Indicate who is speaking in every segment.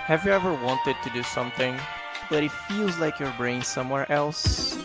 Speaker 1: Have you ever wanted to do something, but it feels like your brain's somewhere else?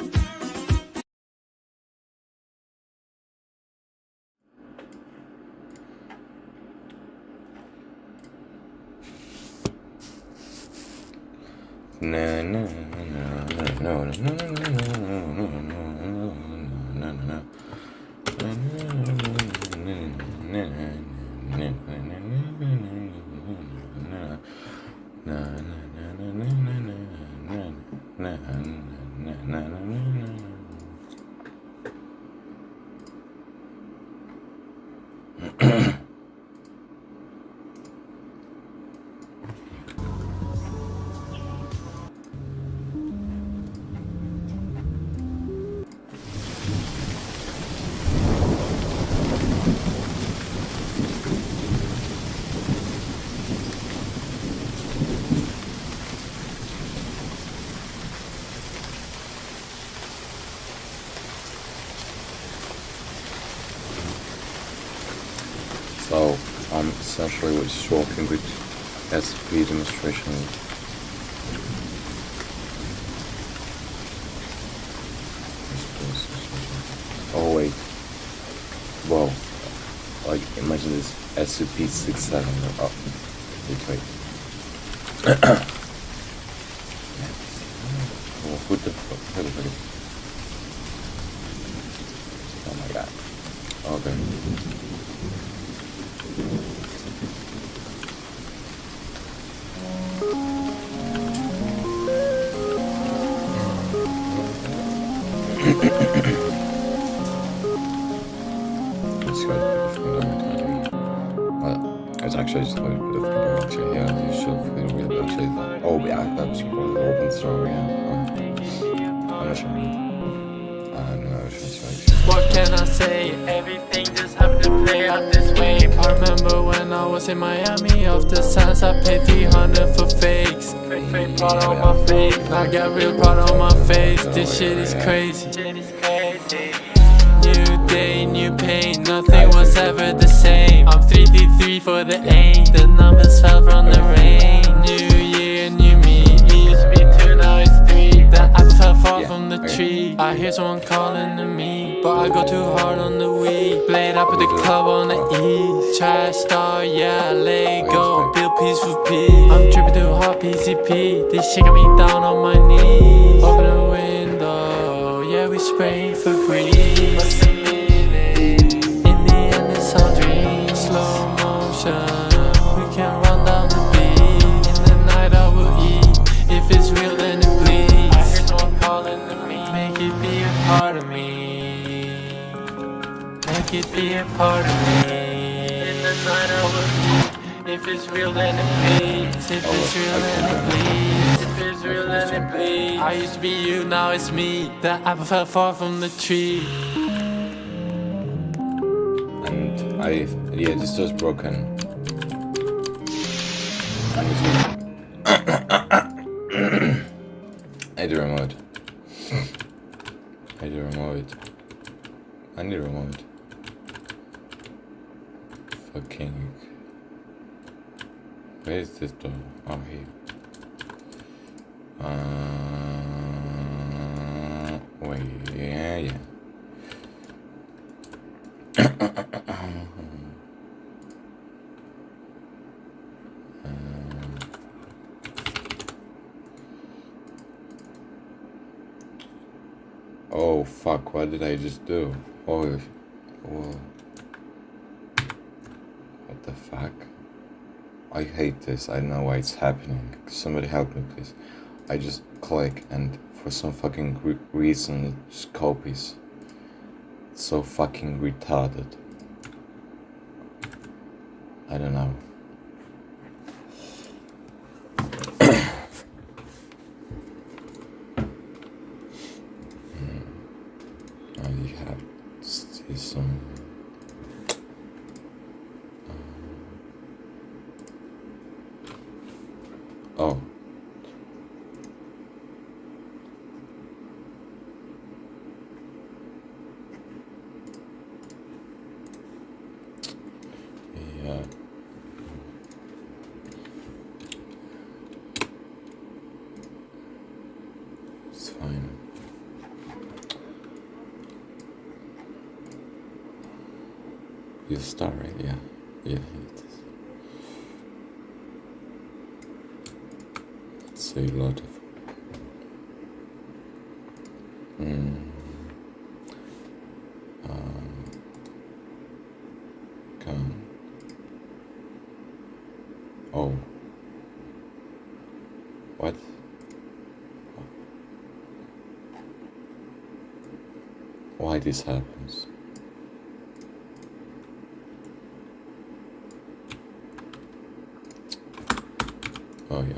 Speaker 2: So I'm essentially just working with SCP demonstration. Oh wait, well, like imagine this SCP-67. Oh, wait. Oh, what the fuck? Oh my god. Okay. Let's go it's actually just a little bit of video actually, yeah, you should feel weird actually. Oh yeah, that's probably open story, yeah. I'm not sure.
Speaker 3: What can I say? Everything just happened to play out this way. I remember when I was in Miami. Off the sands I paid 300 for fakes. Fake proud on my face. I got real proud on my face. This shit is crazy. New day, new pain. Nothing was ever the same. I'm 333 for the aim. The numbers fell from the rain. New year, new me. It used to be 2, now it's 3. The apple fell far from the tree. I hear someone calling to me, but I go too hard on the weed. Played up at the club on the E. Trash star, yeah, let go. Bill piece for P. I'm tripping too hard, PCP. This shit got me down on my knees. Open the window, yeah, we spraying for breeze. What's the meaning? In the end, it's all dreams. Slow motion, we can run down the beat. In the night, I will eat. If it's real, then it bleeds. I hear someone calling to me. Make it be a part of me. Make it be a part of me. In the night, I will eat. If it's real, then it bleeds. If it's real, then it bleeds. If it's real, then it bleeds. I used to be you, now it's me. The apple fell far from the tree.
Speaker 2: And yeah, this door's broken. I need a remote. I need a remote. I need a remote. Fucking. Where is this door? Oh, here. Wait, yeah. Oh fuck, what did I just do? Oh, whoa. What the fuck? I hate this, I don't know why it's happening. Somebody help me please. I just click and for some fucking reason it just copies. It's so fucking retarded. I don't know. I have to see some. Oh. Yeah. You start, right? Yeah. Yeah, it is. It's a lot of... Come on. Oh. What? Why this happens? Oh yeah.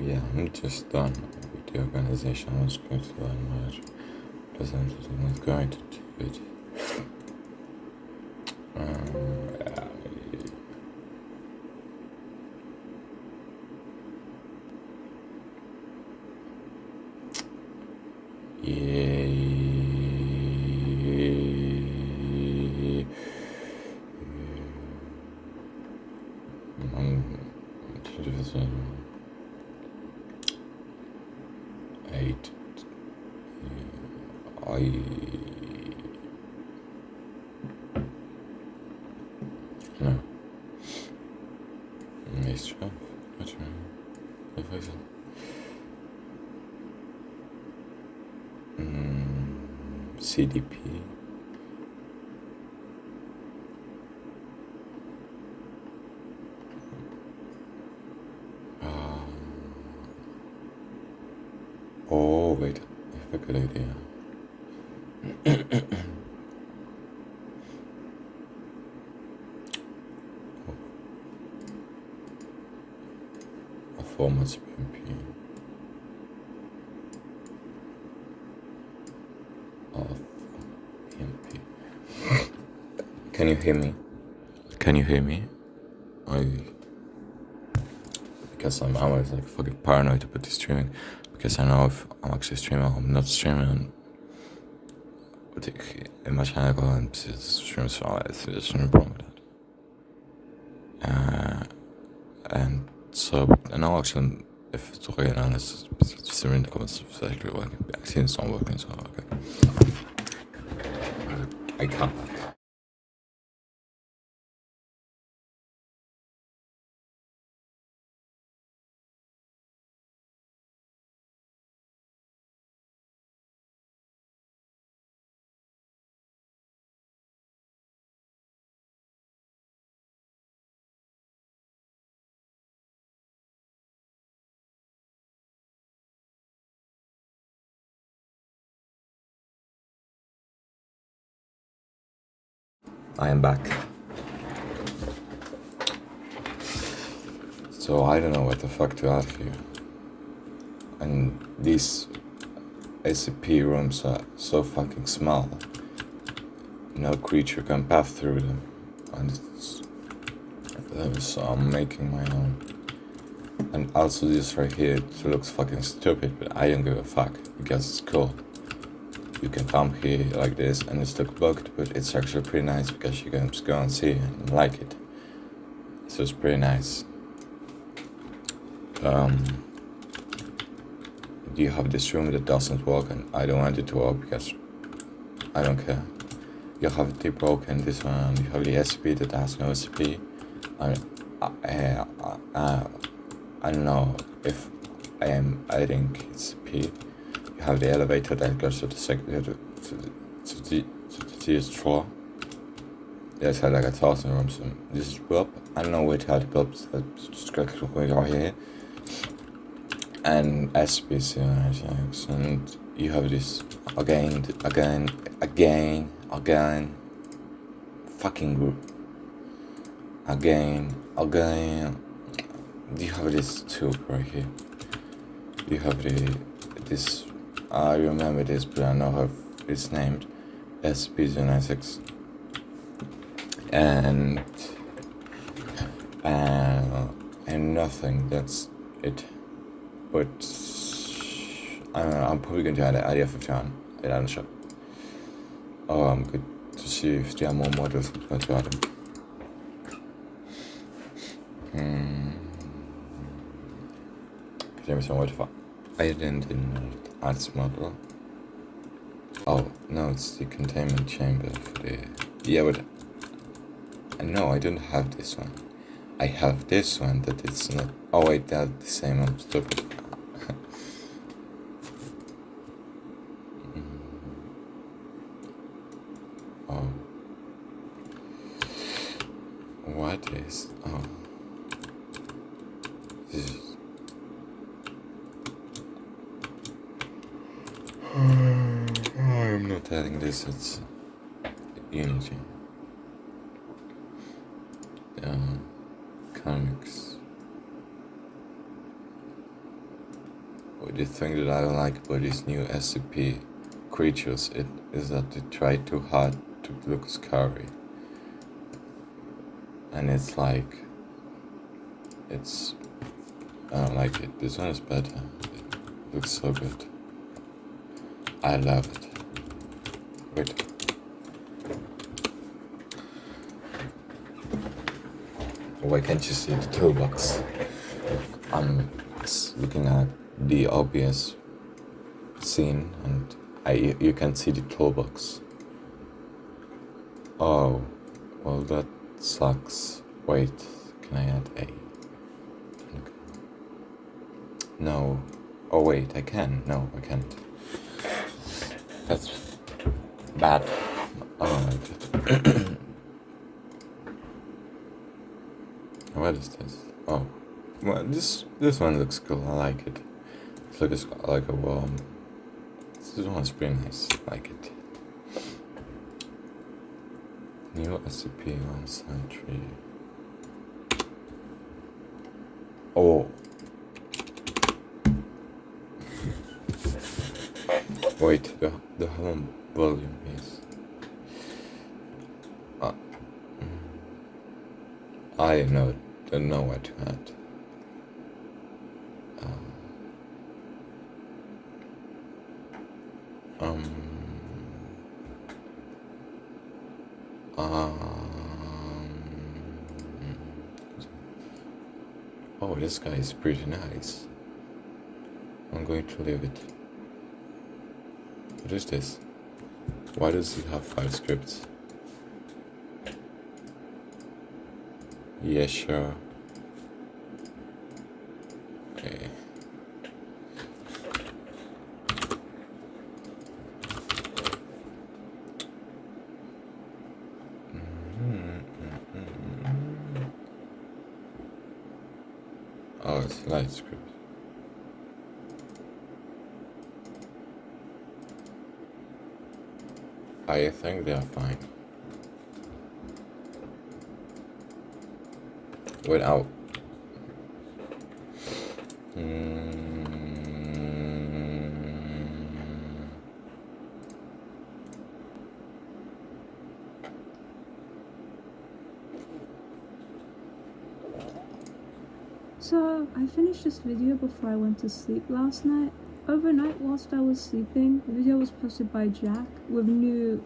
Speaker 2: Yeah, I'm just done with the organization. I was going to learn much. I'm not going to do it. Eight. No. Nice job. What's wrong? CDP. Oh, wait. I have a good idea. A format PMP. Of PMP. Can you hear me? Can you hear me? Because I'm always like fucking paranoid about the streaming. Because I know if I'm actually streaming or I'm not streaming. Wat ik waarschijnlijk wel een streams van uit, dus no problem with that. And so, and now actually, if it's okay, now it's just in the comments, exactly what I see it's not working, so okay. I can't. I am back. So I don't know what the fuck to ask you. And these SCP rooms are so fucking small. No creature can pass through them. And so I'm making my own. And also this right here, it looks fucking stupid, but I don't give a fuck, because it's cool. You can come here like this and it's look bugged, but it's actually pretty nice because you can just go and see and like it. So it's pretty nice. You have this room that doesn't work and I don't want it to work because I don't care. You have the broken this one, you have the SCP that has no SCP. I don't know if I am adding SCP. You have the elevator that goes to the TS floor. There's like 1,000 rooms. This is up. I don't know where to have the clubs that's going here. And SPC and you have this again fucking group. Again. You have this tube right here. You have this. I remember this, but I know how it's named. SCP-096. And nothing. That's it. But I don't know. I'm probably going to add idea 51. I don't know. Oh, I'm good to see if there are more models I'm going to add them. Jameson, what if I didn't invert arts model? Oh, no, it's the containment chamber for the... Yeah, but... No, I don't have this one. I have this one, that it's not... Oh wait, they're the same, I'm stupid. Oh. What is... Oh. This is... I'm not telling this, it's Unity. Comics. The thing that I don't like about these new SCP creatures is that they try too hard to look scary. And it's like... I don't like it. This one is better. It looks so good. I love it. Wait. Why can't you see the toolbox? I'm looking at the obvious scene and you can see the toolbox. Oh, well that sucks. Wait, can I add A? Okay. No. Oh wait, I can. No, I can't. That's bad. Oh my god. What is this? Oh, well, this one looks cool. I like it. It looks like a worm. This one's pretty nice. I like it. New SCP-1 Sentry. Oh. Wait, the home volume is... I don't know what to add. Oh, this guy is pretty nice. I'm going to leave it. What is this? Why does it have 5 scripts? Yeah, sure. Okay. Oh, it's light script. I think they are fine. Without
Speaker 4: So, I finished this video before I went to sleep last night. Overnight, whilst I was sleeping, the video was posted by Jack with new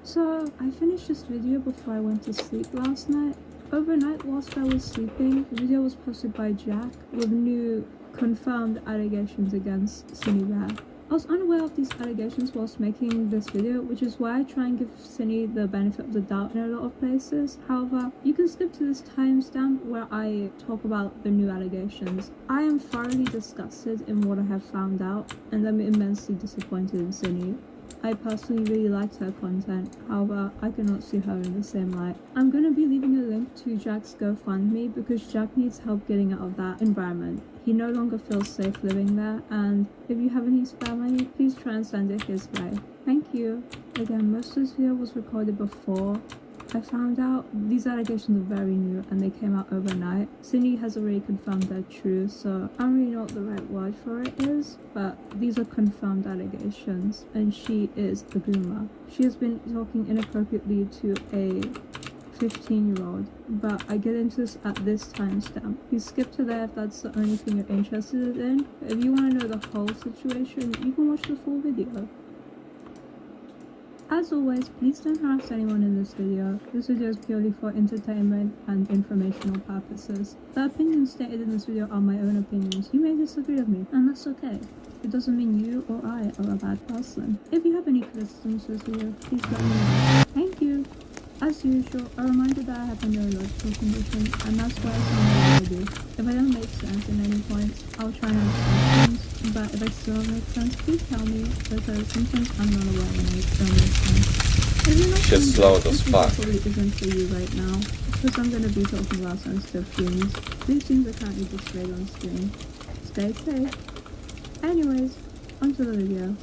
Speaker 4: So, I finished this video before I went to sleep last night. Overnight, whilst I was sleeping, the video was posted by Jack with new confirmed allegations against Cindy Bear. I was unaware of these allegations whilst making this video, which is why I try and give Cindy the benefit of the doubt in a lot of places. However, you can skip to this timestamp where I talk about the new allegations. I am thoroughly disgusted in what I have found out, and I'm immensely disappointed in Cindy. I personally really liked her content, however, I cannot see her in the same light. I'm going to be leaving a link to Jack's GoFundMe because Jack needs help getting out of that environment. He no longer feels safe living there, and if you have any spare money, please try and send it his way. Thank you. Again, most of this video was recorded before I found out these allegations are very new and they came out overnight. Cindy has already confirmed they're true, so I don't really know what the right word for it is, but these are confirmed allegations, and she is a groomer. She has been talking inappropriately to a 15-year-old, but I get into this at this timestamp. You skip to there if that's the only thing you're interested in. If you want to know the whole situation, you can watch the full video. As always, please don't harass anyone in this video. This video is purely for entertainment and informational purposes. The opinions stated in this video are my own opinions. You may disagree with me, and that's okay. It doesn't mean you or I are a bad person. If you have any criticisms for this video, please let me know. Thank you. As usual, a reminder that I have a neurological condition, and that's why I sound the way I do. If I don't make sense in any points, I'll try and understand things, but if I still don't make sense, please tell me, because sometimes I'm not aware when I don't make sense. If you're not
Speaker 2: Shit's
Speaker 4: feeling
Speaker 2: loud
Speaker 4: good,
Speaker 2: as
Speaker 4: this video
Speaker 2: fuck.
Speaker 4: probably isn't for you right now, because I'm going to be talking about sensitive themes. These themes are currently displayed on screen. Stay safe. Anyways, onto the video.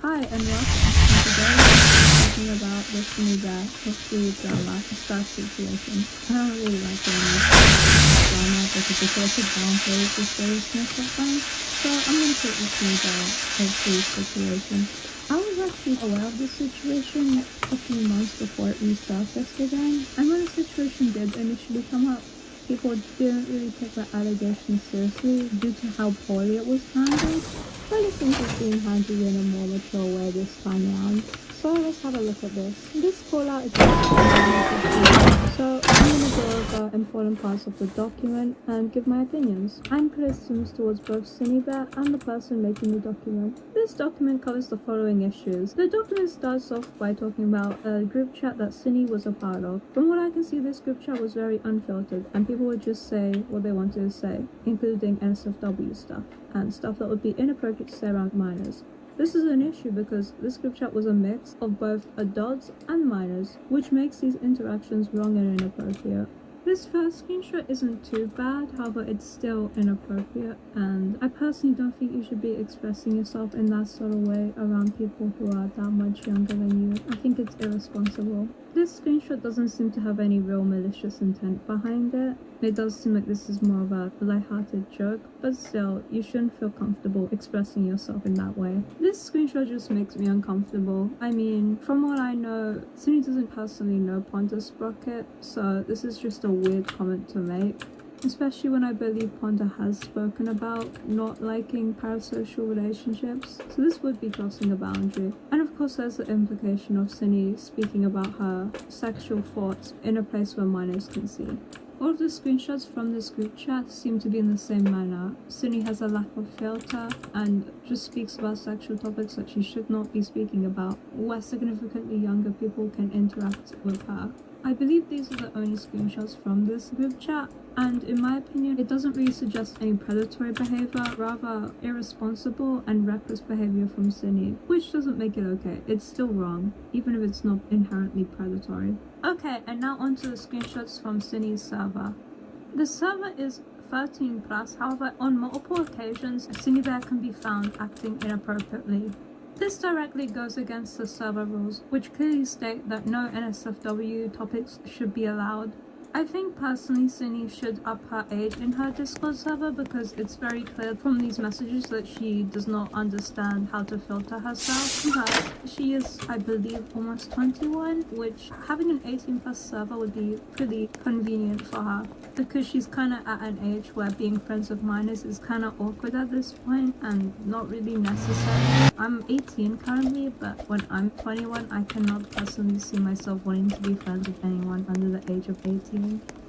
Speaker 4: Hi and welcome. And today we're talking about the Skinny Bear history drama star situation. I don't really like doing this drama because it also downplays the seriousness of things. So I'm going to put the Skinny Bear history situation. I was actually aware of this situation a few months before it resurfaced again, and when the situation did initially come up, people didn't really take the allegations seriously due to how poorly it was handled. But it seems it's being handled in a more mature way this time around. So let's have a look at this. This call out is so I'm going to go over important parts of the document and give my opinions and criticisms towards both Skinny Bear and the person making the document. This document covers the following issues. The document starts off by talking about a group chat that Cindy was a part of. From what I can see, this group chat was very unfiltered and people would just say what they wanted to say, including NSFW stuff and stuff that would be inappropriate to say around minors. This is an issue because this group chat was a mix of both adults and minors, which makes these interactions wrong and inappropriate. This first screenshot isn't too bad, however it's still inappropriate, and I personally don't think you should be expressing yourself in that sort of way around people who are that much younger than you. I think it's irresponsible. This screenshot doesn't seem to have any real malicious intent behind it. It does seem like this is more of a lighthearted joke, but still, you shouldn't feel comfortable expressing yourself in that way. This screenshot just makes me uncomfortable. I mean, from what I know, Cindy doesn't personally know Ponta Sprocket, so this is just a weird comment to make. Especially when I believe Ponta has spoken about not liking parasocial relationships, so this would be crossing a boundary. And of course there's the implication of Cindy speaking about her sexual thoughts in a place where minors can see. All of the screenshots from this group chat seem to be in the same manner. Cindy has a lack of filter and just speaks about sexual topics that she should not be speaking about, where significantly younger people can interact with her. I believe these are the only screenshots from this group chat, and in my opinion, it doesn't really suggest any predatory behavior, rather irresponsible and reckless behavior from Cindy, which doesn't make it okay. It's still wrong, even if it's not inherently predatory. Okay, and now onto the screenshots from Cindy's server. The server is 13 plus, however, on multiple occasions, Skinny Bear can be found acting inappropriately. This directly goes against the server rules, which clearly state that no NSFW topics should be allowed. I think personally Cindy should up her age in her Discord server because it's very clear from these messages that she does not understand how to filter herself. But she is, I believe, almost 21, which having an 18 plus server would be pretty convenient for her because she's kind of at an age where being friends with minors is kind of awkward at this point and not really necessary. I'm 18 currently, but when I'm 21, I cannot personally see myself wanting to be friends with anyone under the age of 18.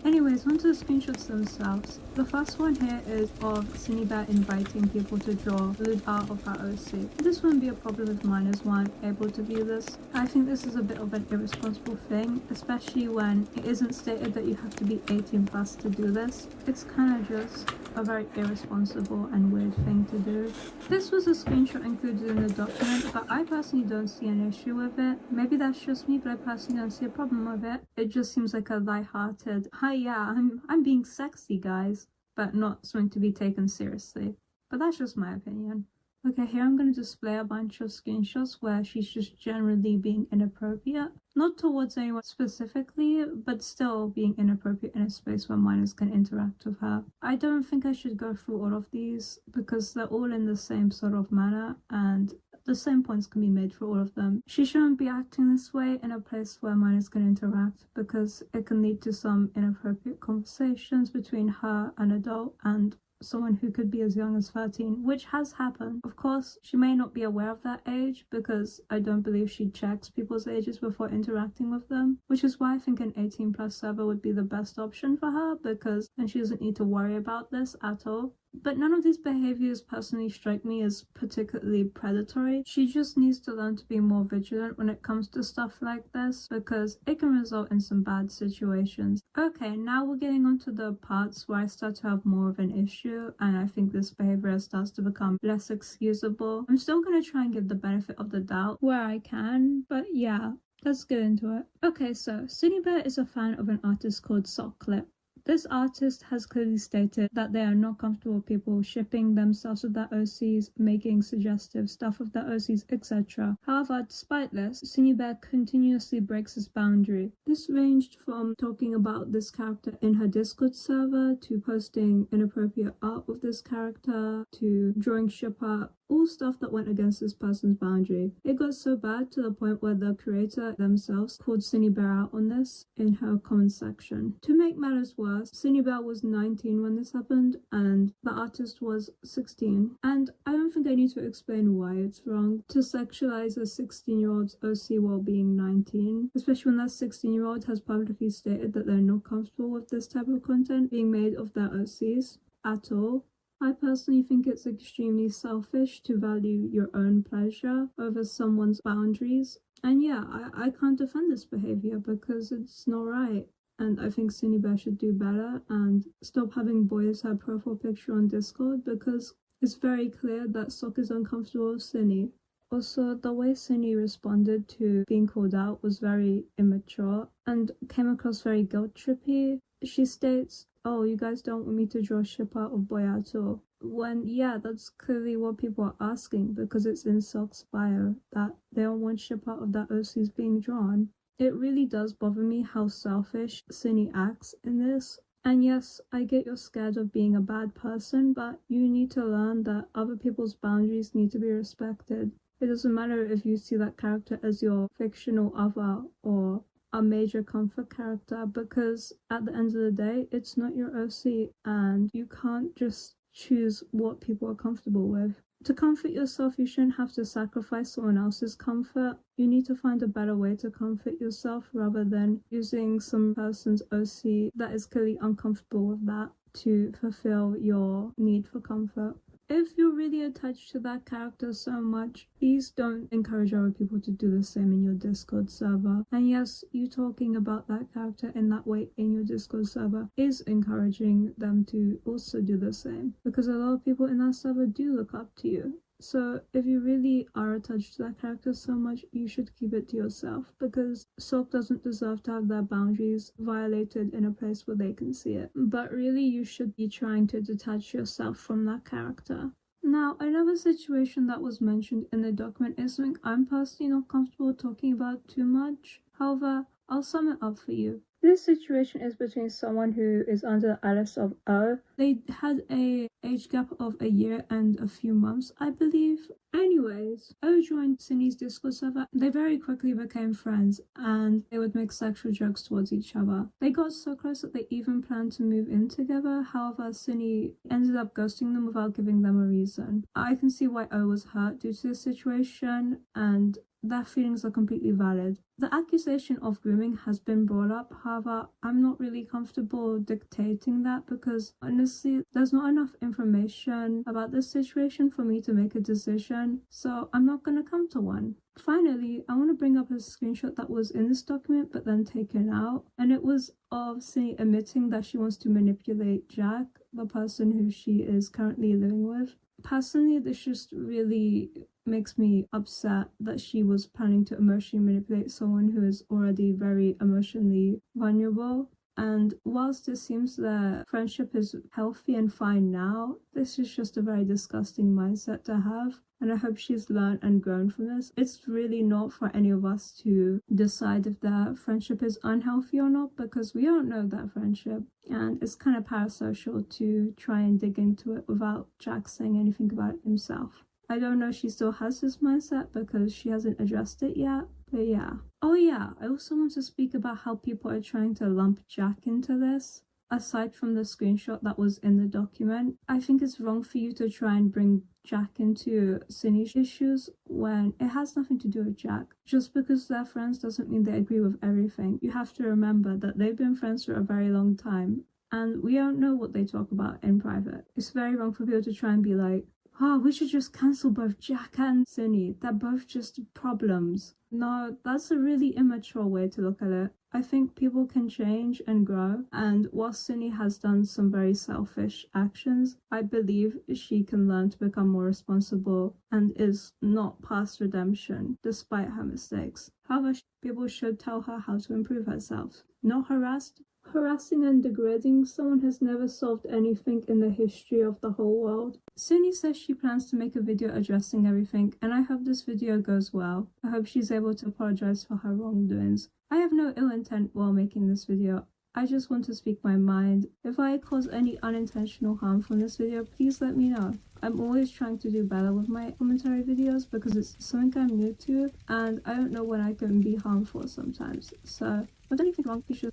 Speaker 4: Anyways, onto the screenshots themselves. The first one here is of Skinny Bear inviting people to draw lewd art of her OC. This wouldn't be a problem if minors weren't able to view this. I think this is a bit of an irresponsible thing, especially when it isn't stated that you have to be 18 plus to do this. It's kind of just a very irresponsible and weird thing to do. This was a screenshot included in the document, but I personally don't see an issue with it. Maybe that's just me, but I personally don't see a problem with it. It just seems like a lighthearted, hi yeah, I'm being sexy guys, but not something to be taken seriously. But that's just my opinion. Okay, here I'm going to display a bunch of screenshots where she's just generally being inappropriate. Not towards anyone specifically, but still being inappropriate in a space where minors can interact with her. I don't think I should go through all of these because they're all in the same sort of manner and the same points can be made for all of them. She shouldn't be acting this way in a place where minors can interact because it can lead to some inappropriate conversations between her, an adult, and someone who could be as young as 13, which has happened. Of course, she may not be aware of that age because I don't believe she checks people's ages before interacting with them, which is why I think an 18 plus server would be the best option for her, because then she doesn't need to worry about this at all. But none of these behaviors personally strike me as particularly predatory. She just needs to learn to be more vigilant when it comes to stuff like this, because it can result in some bad situations. Okay, now we're getting onto the parts where I start to have more of an issue, and I think this behavior starts to become less excusable. I'm still going to try and give the benefit of the doubt where I can, but yeah, let's get into it. Okay, so Cinebear is a fan of an artist called Sockclip. This artist has clearly stated that they are not comfortable with people shipping themselves with their OCs, making suggestive stuff with their OCs, etc. However, despite this, Cinebear continuously breaks this boundary. This ranged from talking about this character in her Discord server, to posting inappropriate art with this character, to drawing ship art, all stuff that went against this person's boundary. It got so bad to the point where the creator themselves called Cinebear out on this in her comment section. To make matters worse, Cinebear was 19 when this happened, and the artist was 16. And I don't think I need to explain why it's wrong to sexualize a 16-year-old's OC while being 19, especially when that 16-year-old has publicly stated that they're not comfortable with this type of content being made of their OCs at all. I personally think it's extremely selfish to value your own pleasure over someone's boundaries. And yeah, I can't defend this behavior because it's not right. And I think Cinebear should do better and stop having boy as her profile picture on Discord, because it's very clear that Sock is uncomfortable with Cine. Also, the way Cine responded to being called out was very immature and came across very guilt-trippy. She states, "Oh, you guys don't want me to draw ship art of boy at all." When, yeah, that's clearly what people are asking, because it's in Sock's bio that they don't want ship art of their OCs being drawn. It really does bother me how selfish Cine acts in this. And yes, I get you're scared of being a bad person, but you need to learn that other people's boundaries need to be respected. It doesn't matter if you see that character as your fictional other or a major comfort character, because at the end of the day, it's not your OC and you can't just choose what people are comfortable with. To comfort yourself, you shouldn't have to sacrifice someone else's comfort. You need to find a better way to comfort yourself rather than using some person's OC that is clearly uncomfortable with that to fulfill your need for comfort. If you're really attached to that character so much, please don't encourage other people to do the same in your Discord server. And yes, you talking about that character in that way in your Discord server is encouraging them to also do the same, because a lot of people in that server do look up to you. So if you really are attached to that character so much, you should keep it to yourself, because Sock doesn't deserve to have their boundaries violated in a place where they can see it. But really, you should be trying to detach yourself from that character. Now, another situation that was mentioned in the document is something I'm personally not comfortable talking about too much. However, I'll sum it up for you. This situation is between someone who is under the alias of O. They had a age gap of a year and a few months, I believe. Anyways, O joined Cine's Discord server. They very quickly became friends and they would make sexual jokes towards each other. They got so close that they even planned to move in together. However, Cine ended up ghosting them without giving them a reason. I can see why O was hurt due to this situation, and their feelings are completely valid. The accusation of grooming has been brought up, however, I'm not really comfortable dictating that because honestly, there's not enough information about this situation for me to make a decision, so I'm not going to come to one. Finally, I want to bring up a screenshot that was in this document but then taken out, and it was of Cine admitting that she wants to manipulate Jack, the person who she is currently living with. Personally, this just really makes me upset that she was planning to emotionally manipulate someone who is already very emotionally vulnerable. And whilst it seems their friendship is healthy and fine now, this is just a very disgusting mindset to have. And I hope she's learned and grown from this. It's really not for any of us to decide if their friendship is unhealthy or not, because we don't know their friendship. And it's kind of parasocial to try and dig into it without Jack saying anything about it himself. I don't know if she still has this mindset because she hasn't addressed it yet, but yeah. Oh yeah, I also want to speak about how people are trying to lump Jack into this. aside from the screenshot that was in the document, I think it's wrong for you to try and bring Jack into Cindy's issues when it has nothing to do with Jack. Just because they're friends doesn't mean they agree with everything. You have to remember that they've been friends for a very long time, and we don't know what they talk about in private. It's very wrong for people to try and be like, oh, we should just cancel both Jack and Cindy. They're both just problems. No, that's a really immature way to look at it. I think people can change and grow, and while Cindy has done some very selfish actions, I believe she can learn to become more responsible and is not past redemption despite her mistakes. However, people should tell her how to improve herself. Not harassed. Harassing and degrading someone has never solved anything in the history of the whole world. Cindy says she plans to make a video addressing everything, and I hope this video goes well. I hope she's able to apologize for her wrongdoings. I have no ill intent while making this video. I just want to speak my mind. If I cause any unintentional harm from this video, please let me know. I'm always trying to do better with my commentary videos because it's something I'm new to, and I don't know when I can be harmful sometimes. So, if anything wrong, you should.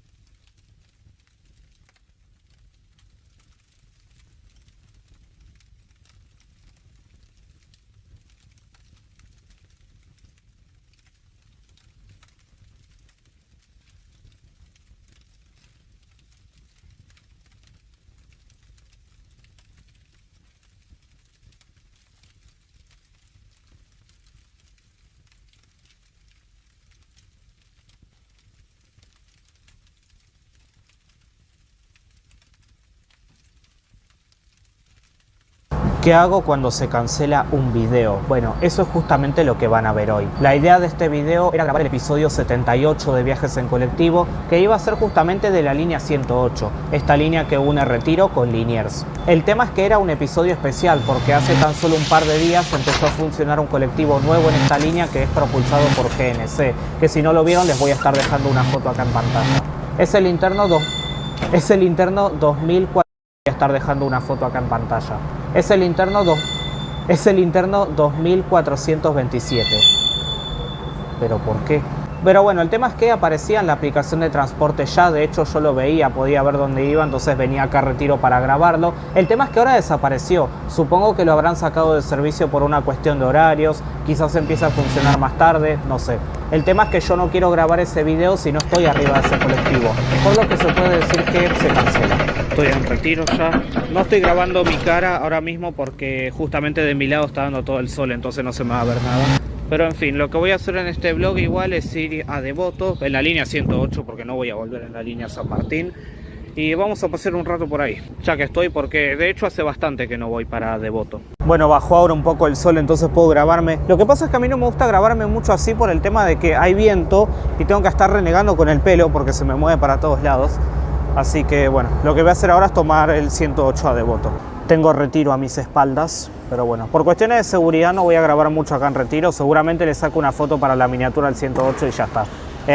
Speaker 5: ¿Qué hago cuando se cancela un video? Bueno, eso es justamente lo que van a ver hoy. La idea de este video era grabar el episodio 78 de Viajes en Colectivo, que iba a ser justamente de la línea 108, esta línea que une Retiro con Liniers. El tema es que era un episodio especial porque hace tan solo un par de días empezó a funcionar un colectivo nuevo en esta línea que es propulsado por YNS, que si no lo vieron les voy a estar dejando una foto acá en pantalla. Es el interno 2004, voy a estar dejando una foto acá en pantalla. Es el interno 2427. ¿Pero por qué? Pero bueno, el tema es que aparecía en la aplicación de transporte ya. De hecho yo lo veía, podía ver dónde iba, entonces venía acá a Retiro para grabarlo. El tema es que ahora desapareció. Supongo que lo habrán sacado de servicio por una cuestión de horarios. Quizás empiece a funcionar más tarde, no sé. El tema es que yo no quiero grabar ese video si no estoy arriba de ese colectivo, por lo que se puede decir que se cancela. Estoy en Retiro ya. No estoy grabando mi cara ahora mismo porque justamente de mi lado está dando todo el sol, entonces no se me va a ver nada. Pero en fin, lo que voy a hacer en este vlog igual es ir a Devoto, en la línea 108, porque no voy a volver en la línea San Martín. Y vamos a pasar un rato por ahí, ya que estoy, porque de hecho hace bastante que no voy para Devoto. Bueno, bajó ahora un poco el sol, entonces puedo grabarme. Lo que pasa es que a mí no me gusta grabarme mucho así por el tema de que hay viento y tengo que estar renegando con el pelo porque se me mueve para todos lados. Así que bueno, lo que voy a hacer ahora es tomar el 108 a Devoto. Tengo Retiro a mis espaldas, pero bueno, por cuestiones de seguridad no voy a grabar mucho acá en Retiro. Seguramente le saco una foto para la miniatura del 108 y ya está.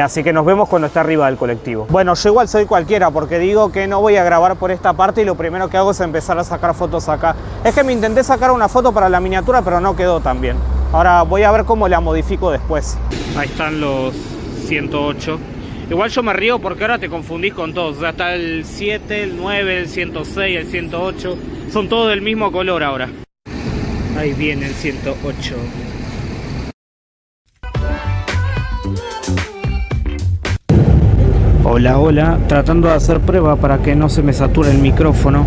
Speaker 5: Así que nos vemos cuando esté arriba del colectivo. Bueno, yo igual soy cualquiera porque digo que no voy a grabar por esta parte y lo primero que hago es empezar a sacar fotos acá. Es que me intenté sacar una foto para la miniatura, pero no quedó tan bien. Ahora voy a ver cómo la modifico después. Ahí están los 108. Igual yo me río porque ahora te confundís con todos. O sea, está el 7, el 9, el 106, el 108. Son todos del mismo color ahora. Ahí viene el 108. Hola, hola. Tratando de hacer prueba para que no se me sature el micrófono.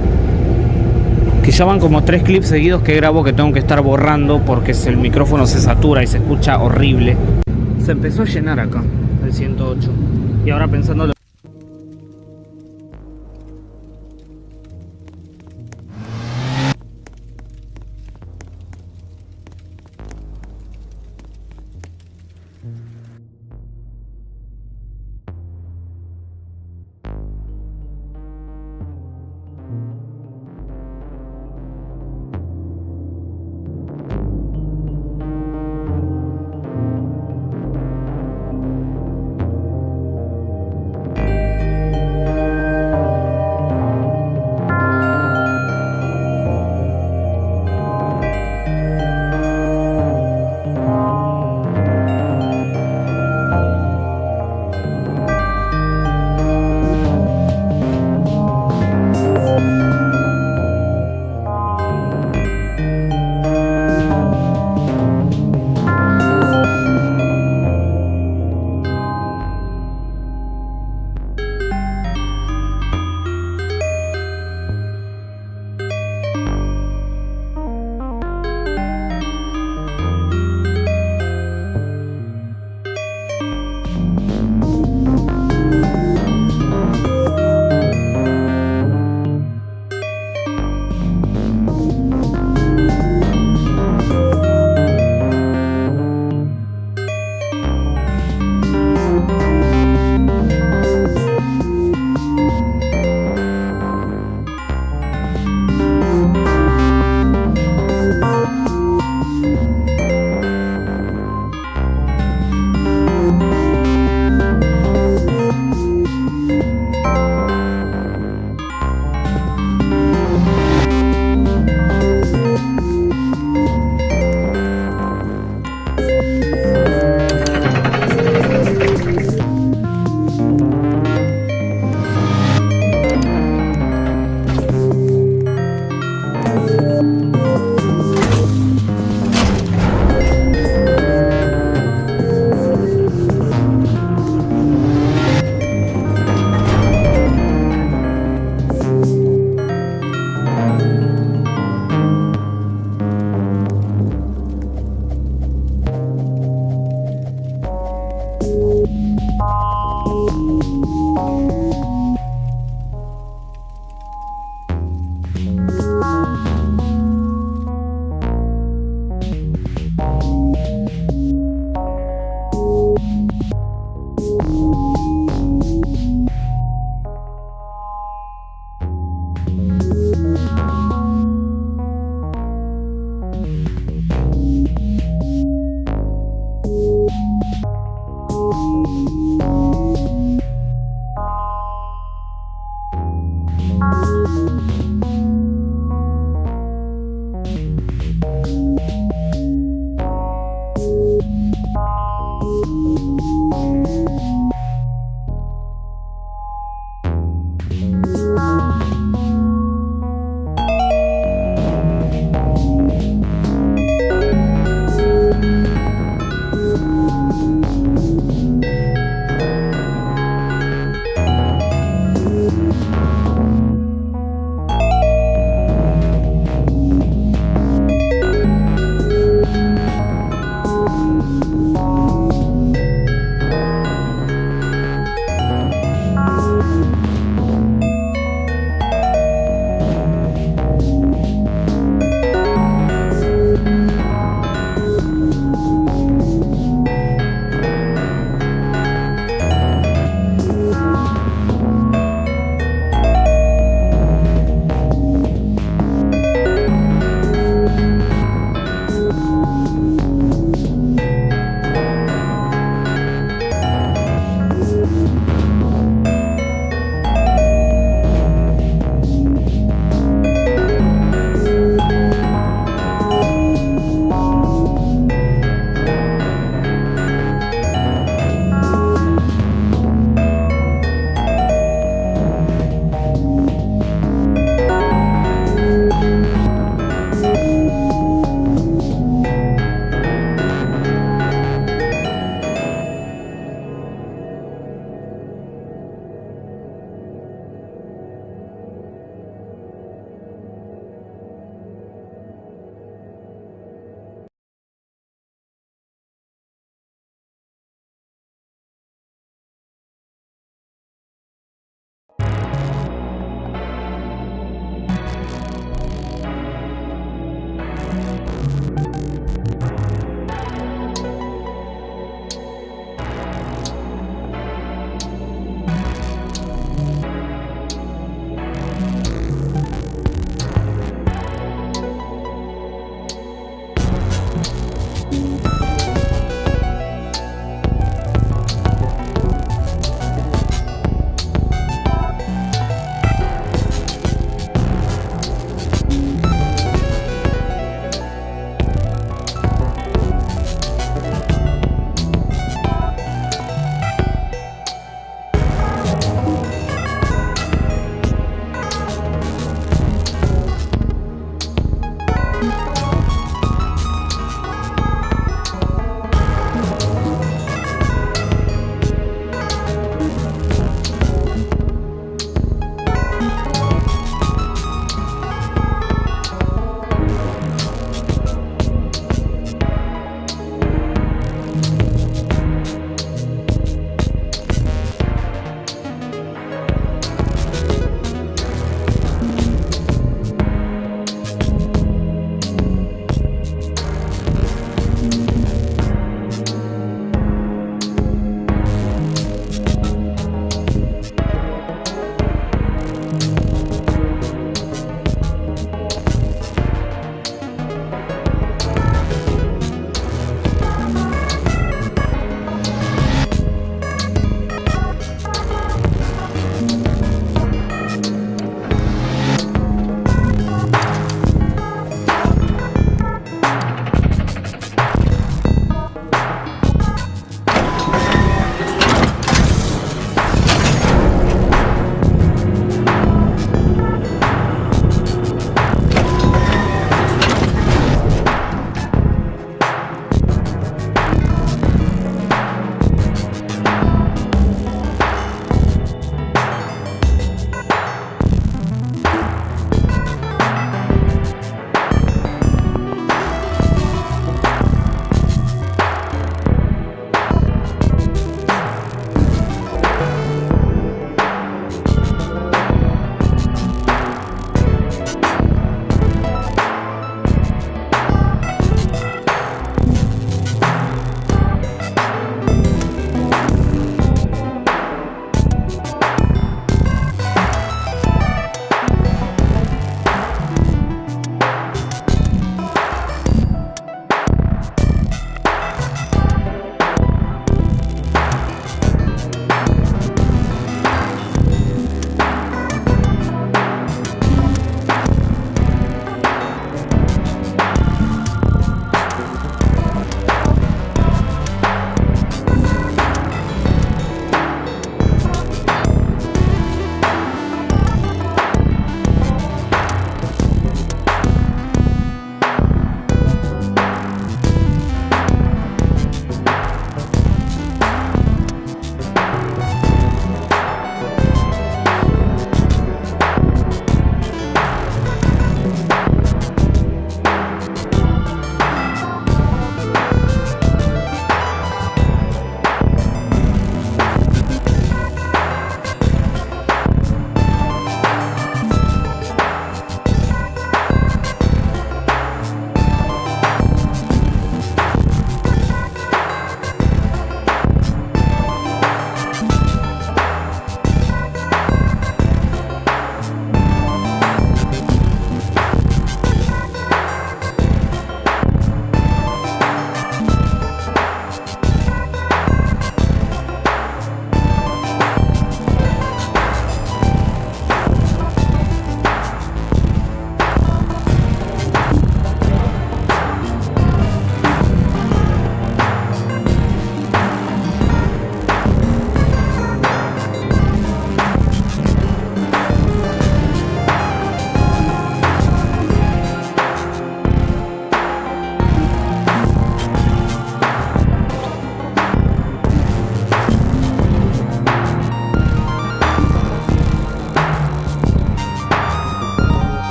Speaker 5: Que ya van como 3 clips seguidos que grabo que tengo que estar borrando porque el micrófono se satura y se escucha horrible. Se empezó a llenar acá, el 108. Y ahora pensando...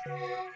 Speaker 6: Up.